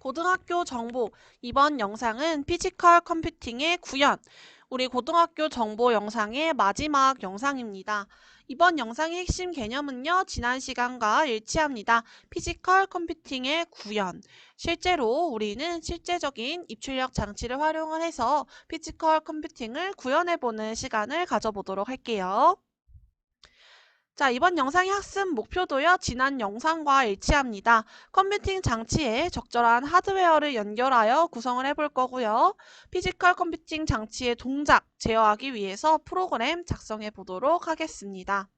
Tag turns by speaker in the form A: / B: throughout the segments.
A: 고등학교 정보. 이번 영상은 피지컬 컴퓨팅의 구현. 우리 고등학교 정보 영상의 마지막 영상입니다. 이번 영상의 핵심 개념은요, 지난 시간과 일치합니다. 피지컬 컴퓨팅의 구현. 실제로 우리는 실제적인 입출력 장치를 활용을 해서 피지컬 컴퓨팅을 구현해보는 시간을 가져보도록 할게요. 자, 이번 영상의 학습 목표도요, 지난 영상과 일치합니다. 컴퓨팅 장치에 적절한 하드웨어를 연결하여 구성을 해볼 거고요. 피지컬 컴퓨팅 장치의 동작 제어하기 위해서 프로그램 작성해 보도록 하겠습니다.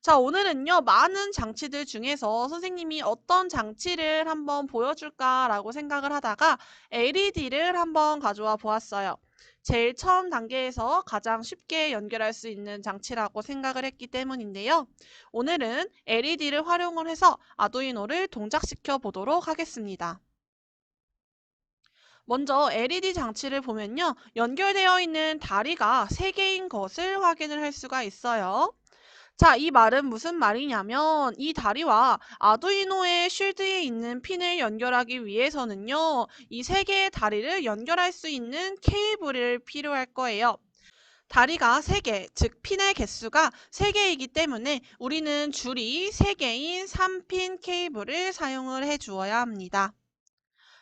A: 자, 오늘은요, 많은 장치들 중에서 선생님이 어떤 장치를 한번 보여줄까라고 생각을 하다가 LED를 한번 가져와 보았어요. 제일 처음 단계에서 가장 쉽게 연결할 수 있는 장치라고 생각을 했기 때문인데요. 오늘은 LED를 활용을 해서 아두이노를 동작시켜 보도록 하겠습니다. 먼저 LED 장치를 보면요, 연결되어 있는 다리가 3개인 것을 확인을 할 수가 있어요. 자, 이 말은 무슨 말이냐면 이 다리와 아두이노의 쉴드에 있는 핀을 연결하기 위해서는요, 이 3개의 다리를 연결할 수 있는 케이블을 필요할 거예요. 다리가 3개, 즉 핀의 개수가 3개이기 때문에 우리는 줄이 3개인 3핀 케이블을 사용을 해 주어야 합니다.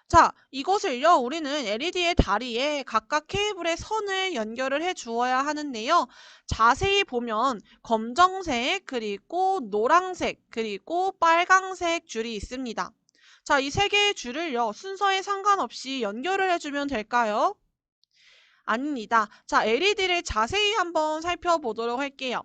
A: 자, 이것을요, 우리는 LED의 다리에 각각 케이블의 선을 연결을 해 주어야 하는데요. 자세히 보면 검정색, 그리고 노란색, 그리고 빨강색 줄이 있습니다. 자, 이 3개의 줄을요, 순서에 상관없이 연결을 해주면 될까요? 아닙니다. 자, LED를 자세히 한번 살펴보도록 할게요.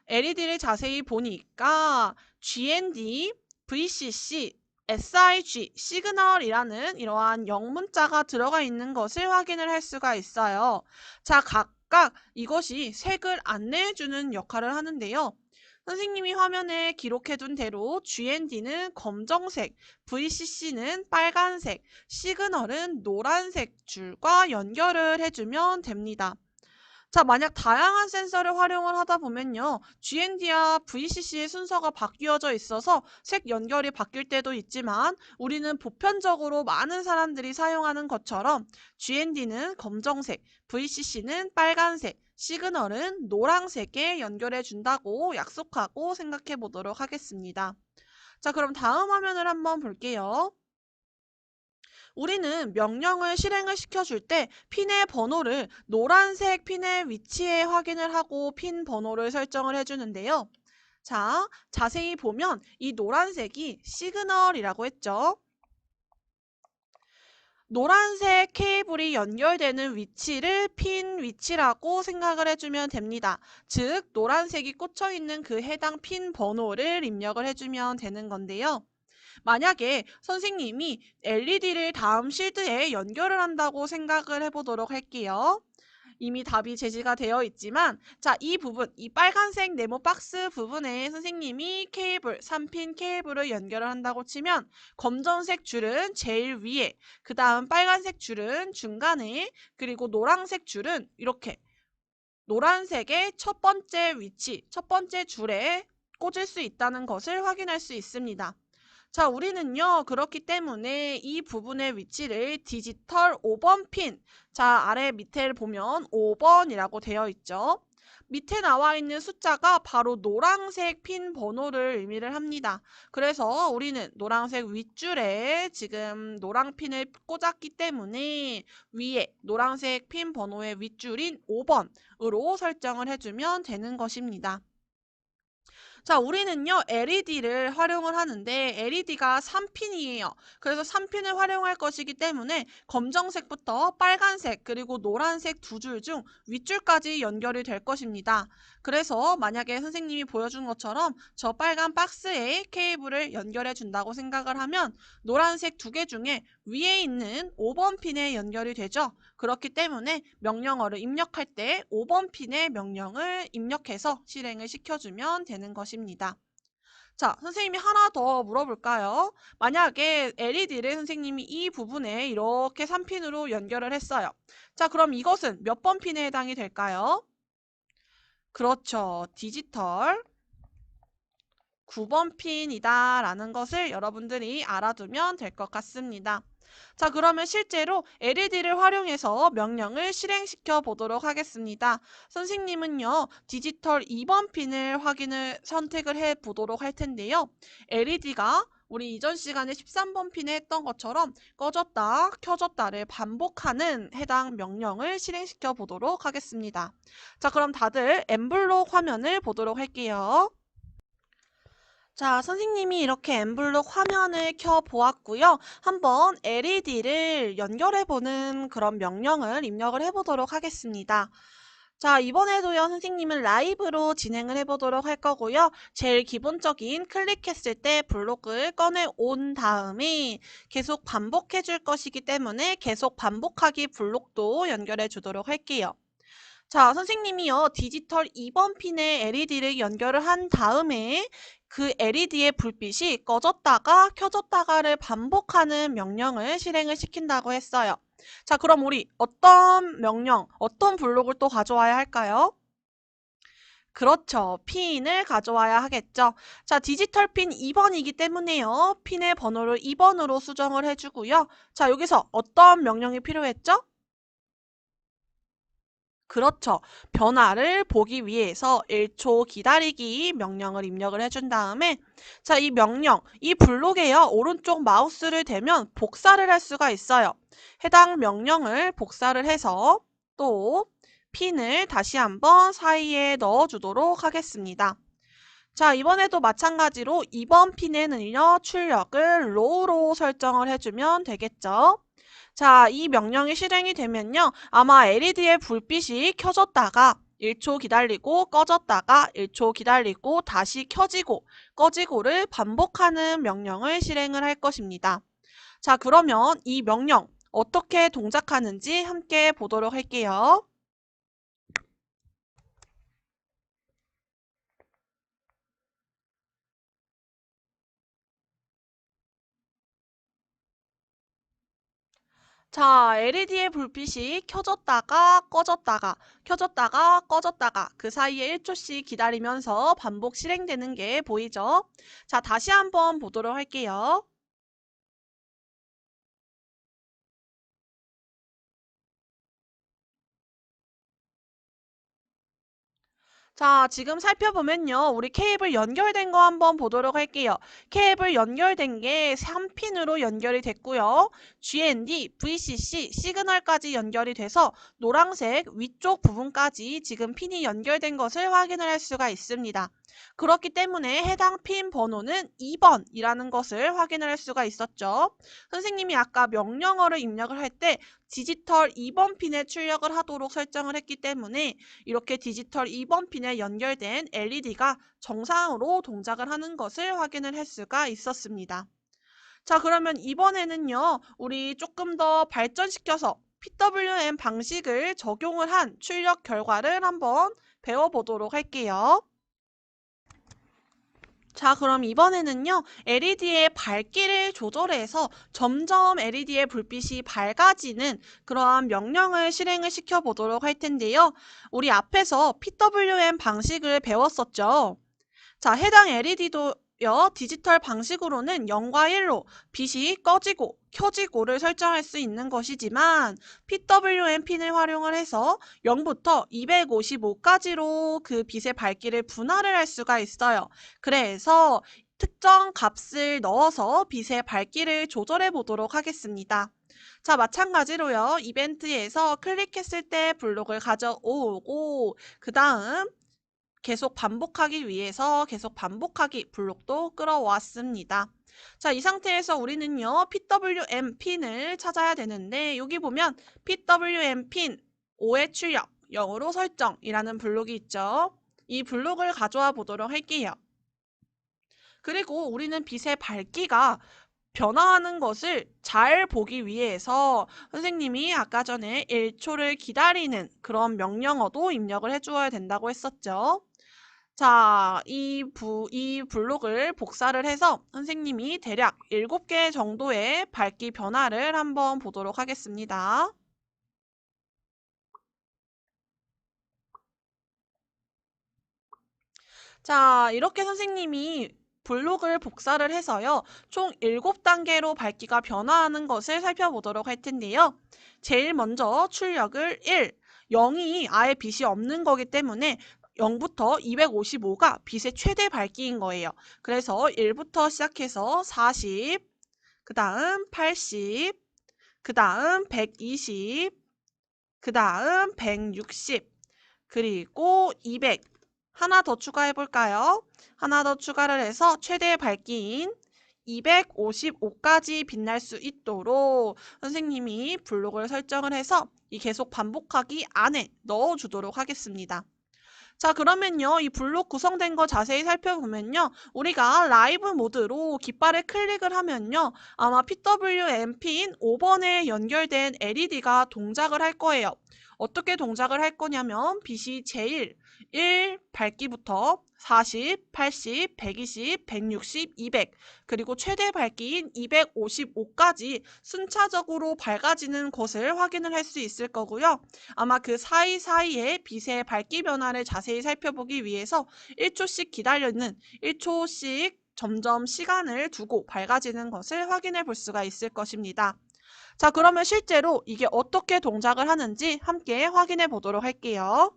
A: LED를 자세히 보니까 GND, VCC, SIG, 시그널이라는 이러한 영문자가 들어가 있는 것을 확인을 할 수가 있어요. 자, 각각 이것이 색을 안내해주는 역할을 하는데요. 선생님이 화면에 기록해둔 대로 GND는 검정색, VCC는 빨간색, 시그널은 노란색 줄과 연결을 해주면 됩니다. 자, 만약 다양한 센서를 활용을 하다 보면요, GND와 VCC의 순서가 바뀌어져 있어서 색 연결이 바뀔 때도 있지만 우리는 보편적으로 많은 사람들이 사용하는 것처럼 GND는 검정색, VCC는 빨간색, 시그널은 노란색에 연결해 준다고 약속하고 생각해 보도록 하겠습니다. 자, 그럼 다음 화면을 한번 볼게요. 우리는 명령을 실행을 시켜줄 때 핀의 번호를 노란색 핀의 위치에 확인을 하고 핀 번호를 설정을 해주는데요. 자, 자세히 보면 이 노란색이 시그널이라고 했죠. 노란색 케이블이 연결되는 위치를 핀 위치라고 생각을 해주면 됩니다. 즉, 노란색이 꽂혀 있는 그 해당 핀 번호를 입력을 해주면 되는 건데요. 만약에 선생님이 LED를 다음 실드에 연결을 한다고 생각을 해보도록 할게요. 이미 답이 제시가 되어 있지만, 자, 이 부분, 이 빨간색 네모 박스 부분에 선생님이 케이블, 3핀 케이블을 연결을 한다고 치면 검정색 줄은 제일 위에, 그 다음 빨간색 줄은 중간에, 그리고 노란색 줄은 이렇게 노란색의 첫 번째 위치, 첫 번째 줄에 꽂을 수 있다는 것을 확인할 수 있습니다. 자, 우리는요, 그렇기 때문에 이 부분의 위치를 디지털 5번 핀, 자, 아래 밑에를 보면 5번이라고 되어 있죠. 밑에 나와 있는 숫자가 바로 노란색 핀 번호를 의미를 합니다. 그래서 우리는 노란색 윗줄에 지금 노란 핀을 꽂았기 때문에 위에 노란색 핀 번호의 윗줄인 5번으로 설정을 해주면 되는 것입니다. 자, 우리는요, LED를 활용을 하는데 LED가 3핀이에요. 그래서 3핀을 활용할 것이기 때문에 검정색부터 빨간색 그리고 노란색 두 줄 중 윗줄까지 연결이 될 것입니다. 그래서 만약에 선생님이 보여준 것처럼 저 빨간 박스에 케이블을 연결해 준다고 생각을 하면 노란색 2개 중에 위에 있는 5번 핀에 연결이 되죠. 그렇기 때문에 명령어를 입력할 때 5번 핀의 명령을 입력해서 실행을 시켜주면 되는 것입니다. 자, 선생님이 하나 더 물어볼까요? 만약에 LED를 선생님이 이 부분에 이렇게 3핀으로 연결을 했어요. 자, 그럼 이것은 몇 번 핀에 해당이 될까요? 그렇죠. 디지털 9번 핀이다 라는 것을 여러분들이 알아두면 될 것 같습니다. 자, 그러면 실제로 LED를 활용해서 명령을 실행시켜 보도록 하겠습니다. 선생님은요, 디지털 2번 핀을 선택을 해 보도록 할 텐데요. LED가 우리 이전 시간에 13번 핀에 했던 것처럼 꺼졌다, 켜졌다를 반복하는 해당 명령을 실행시켜 보도록 하겠습니다. 자, 그럼 다들 엠블록 화면을 보도록 할게요. 자, 선생님이 이렇게 엠블록 화면을 켜 보았고요. 한번 LED를 연결해 보는 그런 명령을 입력을 해 보도록 하겠습니다. 자, 이번에도요, 선생님은 라이브로 진행을 해 보도록 할 거고요. 제일 기본적인 클릭했을 때 블록을 꺼내 온 다음에 계속 반복해 줄 것이기 때문에 계속 반복하기 블록도 연결해 주도록 할게요. 자, 선생님이요, 디지털 2번 핀에 LED를 연결을 한 다음에 그 LED의 불빛이 꺼졌다가 켜졌다가를 반복하는 명령을 실행을 시킨다고 했어요. 자, 그럼 우리 어떤 명령, 어떤 블록을 또 가져와야 할까요? 그렇죠. 핀을 가져와야 하겠죠. 자, 디지털 핀 2번이기 때문에요. 핀의 번호를 2번으로 수정을 해주고요. 자, 여기서 어떤 명령이 필요했죠? 그렇죠. 변화를 보기 위해서 1초 기다리기 명령을 입력을 해준 다음에 자, 이 명령, 이 블록에요. 오른쪽 마우스를 대면 복사를 할 수가 있어요. 해당 명령을 복사를 해서 또 핀을 다시 한번 사이에 넣어주도록 하겠습니다. 자, 이번에도 마찬가지로 2번 핀에는요, 출력을 로우로 설정을 해주면 되겠죠. 자, 이 명령이 실행이 되면요, 아마 LED의 불빛이 켜졌다가 1초 기다리고 꺼졌다가 1초 기다리고 다시 켜지고 꺼지고를 반복하는 명령을 실행을 할 것입니다. 자, 그러면 이 명령 어떻게 동작하는지 함께 보도록 할게요. 자, LED의 불빛이 켜졌다가 꺼졌다가 켜졌다가 꺼졌다가 그 사이에 1초씩 기다리면서 반복 실행되는 게 보이죠? 자, 다시 한번 보도록 할게요. 자, 지금 살펴보면요. 우리 케이블 연결된 거 한번 보도록 할게요. 케이블 연결된 게 3핀으로 연결이 됐고요. GND, VCC, 시그널까지 연결이 돼서 노란색 위쪽 부분까지 지금 핀이 연결된 것을 확인을 할 수가 있습니다. 그렇기 때문에 해당 핀 번호는 2번이라는 것을 확인을 할 수가 있었죠. 선생님이 아까 명령어를 입력을 할 때 디지털 2번 핀에 출력을 하도록 설정을 했기 때문에 이렇게 디지털 2번 핀에 연결된 LED가 정상으로 동작을 하는 것을 확인을 할 수가 있었습니다. 자, 그러면 이번에는요, 우리 조금 더 발전시켜서 PWM 방식을 적용을 한 출력 결과를 한번 배워보도록 할게요. 자, 그럼 이번에는요, LED의 밝기를 조절해서 점점 LED의 불빛이 밝아지는 그러한 명령을 실행을 시켜보도록 할 텐데요. 우리 앞에서 PWM 방식을 배웠었죠. 자, 해당 LED도요, 디지털 방식으로는 0과 1로 빛이 꺼지고 켜지고를 설정할 수 있는 것이지만 PWM 핀을 활용을 해서 0부터 255까지로 그 빛의 밝기를 분할을 할 수가 있어요. 그래서 특정 값을 넣어서 빛의 밝기를 조절해 보도록 하겠습니다. 자, 마찬가지로요, 이벤트에서 클릭했을 때 블록을 가져오고 그 다음 계속 반복하기 위해서 계속 반복하기 블록도 끌어왔습니다. 자, 이 상태에서 우리는요, PWM 핀을 찾아야 되는데 여기 보면 PWM 핀 5의 출력 0으로 설정이라는 블록이 있죠. 이 블록을 가져와 보도록 할게요. 그리고 우리는 빛의 밝기가 변화하는 것을 잘 보기 위해서 선생님이 아까 전에 1초를 기다리는 그런 명령어도 입력을 해주어야 된다고 했었죠. 자, 이 블록을 복사를 해서 선생님이 대략 7개 정도의 밝기 변화를 한번 보도록 하겠습니다. 자, 이렇게 선생님이 블록을 복사를 해서요. 총 7단계로 밝기가 변화하는 것을 살펴보도록 할 텐데요. 제일 먼저 출력을 1, 0이 아예 빛이 없는 거기 때문에 0부터 255가 빛의 최대 밝기인 거예요. 그래서 1부터 시작해서 40, 그 다음 80, 그 다음 120, 그 다음 160, 그리고 200. 하나 더 추가해 볼까요? 하나 더 추가를 해서 최대 밝기인 255까지 빛날 수 있도록 선생님이 블록을 설정을 해서 이 계속 반복하기 안에 넣어주도록 하겠습니다. 자, 그러면요, 이 블록 구성된 거 자세히 살펴보면요, 우리가 라이브 모드로 깃발을 클릭을 하면요, 아마 PWM 핀 5번에 연결된 LED가 동작을 할 거예요. 어떻게 동작을 할 거냐면 빛이 제일 1 밝기부터 40, 80, 120, 160, 200 그리고 최대 밝기인 255까지 순차적으로 밝아지는 것을 확인을 할 수 있을 거고요. 아마 그 사이사이에 빛의 밝기 변화를 자세히 살펴보기 위해서 1초씩 기다리는 1초씩 점점 시간을 두고 밝아지는 것을 확인해 볼 수가 있을 것입니다. 자, 그러면 실제로 이게 어떻게 동작을 하는지 함께 확인해 보도록 할게요.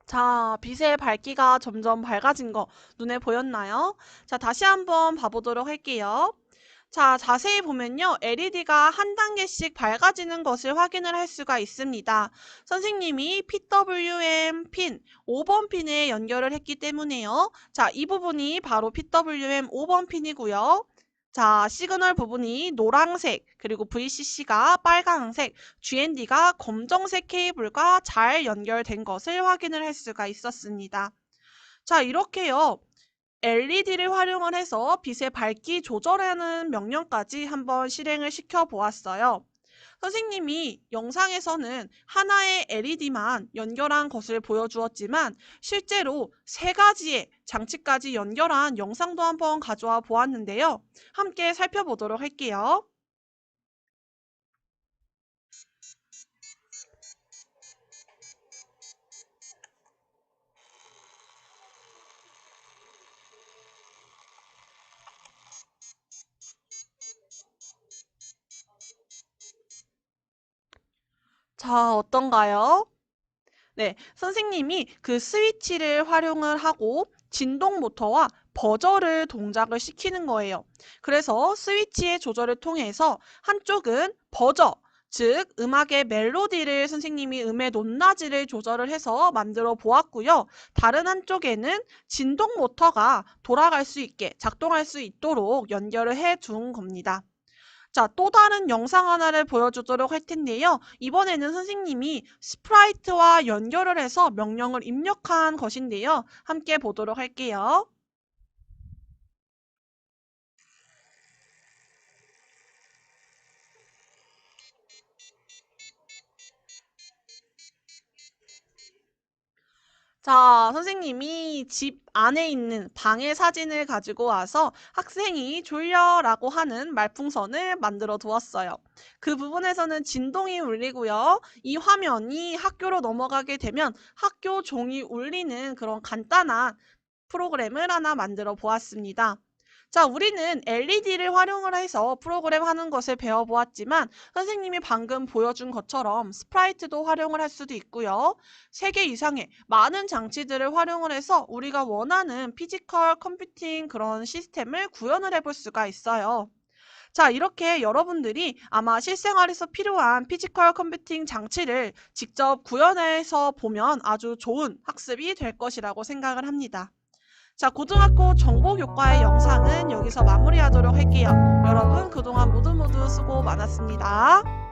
A: 자, 빛의 밝기가 점점 밝아진 거 눈에 보였나요? 자, 다시 한번 봐보도록 할게요. 자, 자세히 보면요. LED가 한 단계씩 밝아지는 것을 확인을 할 수가 있습니다. 선생님이 PWM 핀 5번 핀에 연결을 했기 때문에요. 자, 이 부분이 바로 PWM 5번 핀이고요. 자, 시그널 부분이 노란색, 그리고 VCC가 빨간색, GND가 검정색 케이블과 잘 연결된 것을 확인을 할 수가 있었습니다. 자, 이렇게요. LED를 활용을 해서 빛의 밝기 조절하는 명령까지 한번 실행을 시켜 보았어요. 선생님이 영상에서는 하나의 LED만 연결한 것을 보여주었지만 실제로 3가지의 장치까지 연결한 영상도 한번 가져와 보았는데요. 함께 살펴보도록 할게요. 자, 어떤가요? 네, 선생님이 그 스위치를 활용을 하고 진동 모터와 버저를 동작을 시키는 거예요. 그래서 스위치의 조절을 통해서 한쪽은 버저, 즉 음악의 멜로디를 선생님이 음의 높낮이를 조절을 해서 만들어 보았고요. 다른 한쪽에는 진동 모터가 돌아갈 수 있게 작동할 수 있도록 연결을 해 둔 겁니다. 자, 또 다른 영상 하나를 보여주도록 할 텐데요. 이번에는 선생님이 스프라이트와 연결을 해서 명령을 입력한 것인데요. 함께 보도록 할게요. 자, 선생님이 집 안에 있는 방의 사진을 가지고 와서 학생이 졸려라고 하는 말풍선을 만들어 두었어요. 그 부분에서는 진동이 울리고요. 이 화면이 학교로 넘어가게 되면 학교 종이 울리는 그런 간단한 프로그램을 하나 만들어 보았습니다. 자, 우리는 LED를 활용을 해서 프로그램 하는 것을 배워보았지만 선생님이 방금 보여준 것처럼 스프라이트도 활용을 할 수도 있고요. 3개 이상의 많은 장치들을 활용을 해서 우리가 원하는 피지컬 컴퓨팅 그런 시스템을 구현을 해볼 수가 있어요. 자, 이렇게 여러분들이 아마 실생활에서 필요한 피지컬 컴퓨팅 장치를 직접 구현해서 보면 아주 좋은 학습이 될 것이라고 생각을 합니다. 자, 고등학교 정보교과의 영상은 여기서 마무리하도록 할게요. 여러분 그동안 모두 수고 많았습니다.